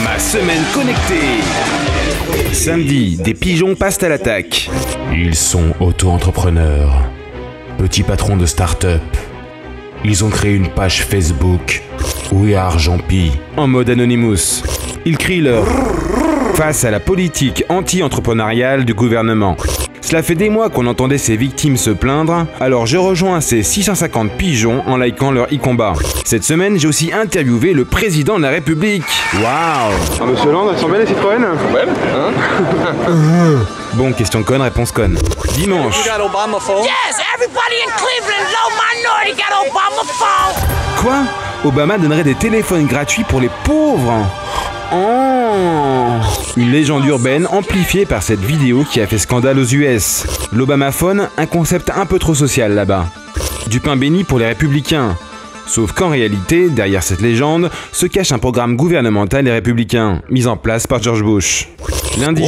Ma semaine connectée. Samedi, des pigeons passent à l'attaque. Ils sont auto-entrepreneurs, petits patrons de start-up. Ils ont créé une page Facebook We Are Jampi en mode Anonymous. Ils crient leur face à la politique anti-entrepreneuriale du gouvernement. Cela fait des mois qu'on entendait ces victimes se plaindre, alors je rejoins ces 650 pigeons en likant leur e-combat. Cette semaine, j'ai aussi interviewé le président de la République. Waouh! Monsieur Hollande, elles sont bien les Citroën? Ouais, hein? Bon, question conne, réponse conne. Dimanche. You got Obama phone? Yes, everybody in Cleveland, low minority got Obama phone. Quoi? Obama donnerait des téléphones gratuits pour les pauvres? Oh! Une légende urbaine amplifiée par cette vidéo qui a fait scandale aux US. L'Obamaphone, un concept un peu trop social là-bas. Du pain béni pour les républicains. Sauf qu'en réalité, derrière cette légende, se cache un programme gouvernemental et républicain, mis en place par George Bush. Lundi.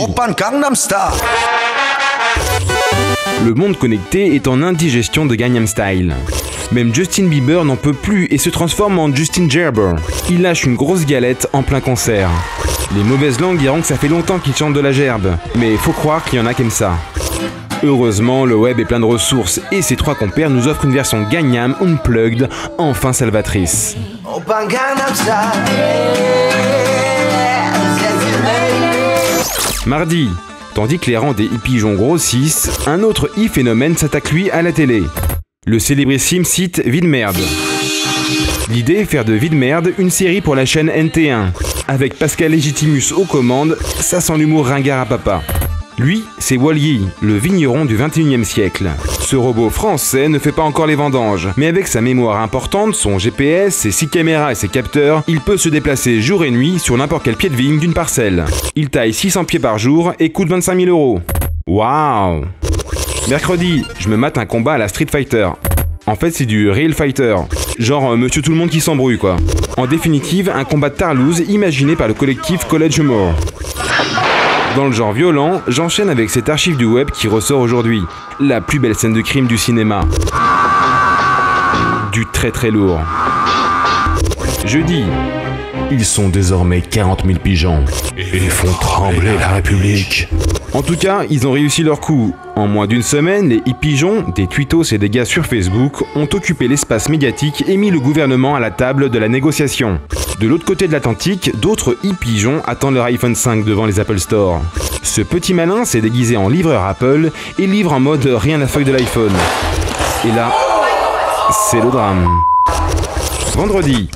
Le monde connecté est en indigestion de Gangnam Style. Même Justin Bieber n'en peut plus et se transforme en Justin Gerber. Il lâche une grosse galette en plein concert. Les mauvaises langues diront que ça fait longtemps qu'il chante de la gerbe, mais faut croire qu'il y en a qui aiment ça. Heureusement, le web est plein de ressources et ces trois compères nous offrent une version Gangnam Unplugged, enfin salvatrice. Mardi, tandis que les rangs des e-pigeons grossissent, un autre e-phénomène s'attaque lui à la télé. Le célébrissime site Videmerde. L'idée, faire de Videmerde une série pour la chaîne NT1. Avec Pascal Légitimus aux commandes, ça sent l'humour ringard à papa. Lui, c'est Wally, le vigneron du 21e siècle. Ce robot français ne fait pas encore les vendanges, mais avec sa mémoire importante, son GPS, ses 6 caméras et ses capteurs, il peut se déplacer jour et nuit sur n'importe quel pied de vigne d'une parcelle. Il taille 600 pieds par jour et coûte 25 000 €. Waouh! Mercredi, je me mate un combat à la Street Fighter. En fait, c'est du Real Fighter. Genre Monsieur Tout le Monde qui s'embrouille, quoi. En définitive, un combat de tarlouse imaginé par le collectif College Humor. Dans le genre violent, j'enchaîne avec cette archive du web qui ressort aujourd'hui. La plus belle scène de crime du cinéma. Du très très lourd. Jeudi. Ils sont désormais 40 000 pigeons et font trembler la République. En tout cas, ils ont réussi leur coup. En moins d'une semaine, les e-pigeons, des tweetos et des gars sur Facebook, ont occupé l'espace médiatique et mis le gouvernement à la table de la négociation. De l'autre côté de l'Atlantique, d'autres e-pigeons attendent leur iPhone 5 devant les Apple Store. Ce petit malin s'est déguisé en livreur Apple et livre en mode rien à la feuille de l'iPhone. Et là, c'est le drame. Vendredi.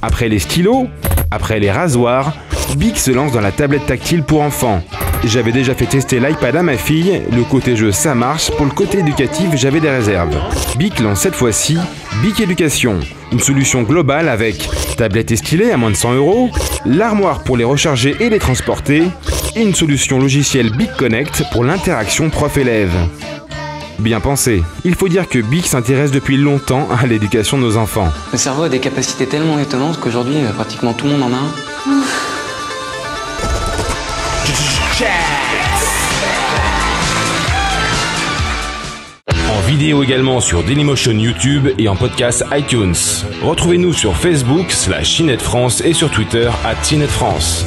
Après les stylos, après les rasoirs, Bic se lance dans la tablette tactile pour enfants. J'avais déjà fait tester l'iPad à ma fille, le côté jeu ça marche, pour le côté éducatif j'avais des réserves. Bic lance cette fois-ci Bic Éducation, une solution globale avec tablette et stylet à moins de 100 €, l'armoire pour les recharger et les transporter, et une solution logicielle Bic Connect pour l'interaction prof-élève. Bien pensé. Il faut dire que Bic s'intéresse depuis longtemps à l'éducation de nos enfants. Le cerveau a des capacités tellement étonnantes qu'aujourd'hui, pratiquement tout le monde en a un. En vidéo également sur Dailymotion YouTube et en podcast iTunes. Retrouvez-nous sur Facebook /CNET France et sur Twitter @CNET France.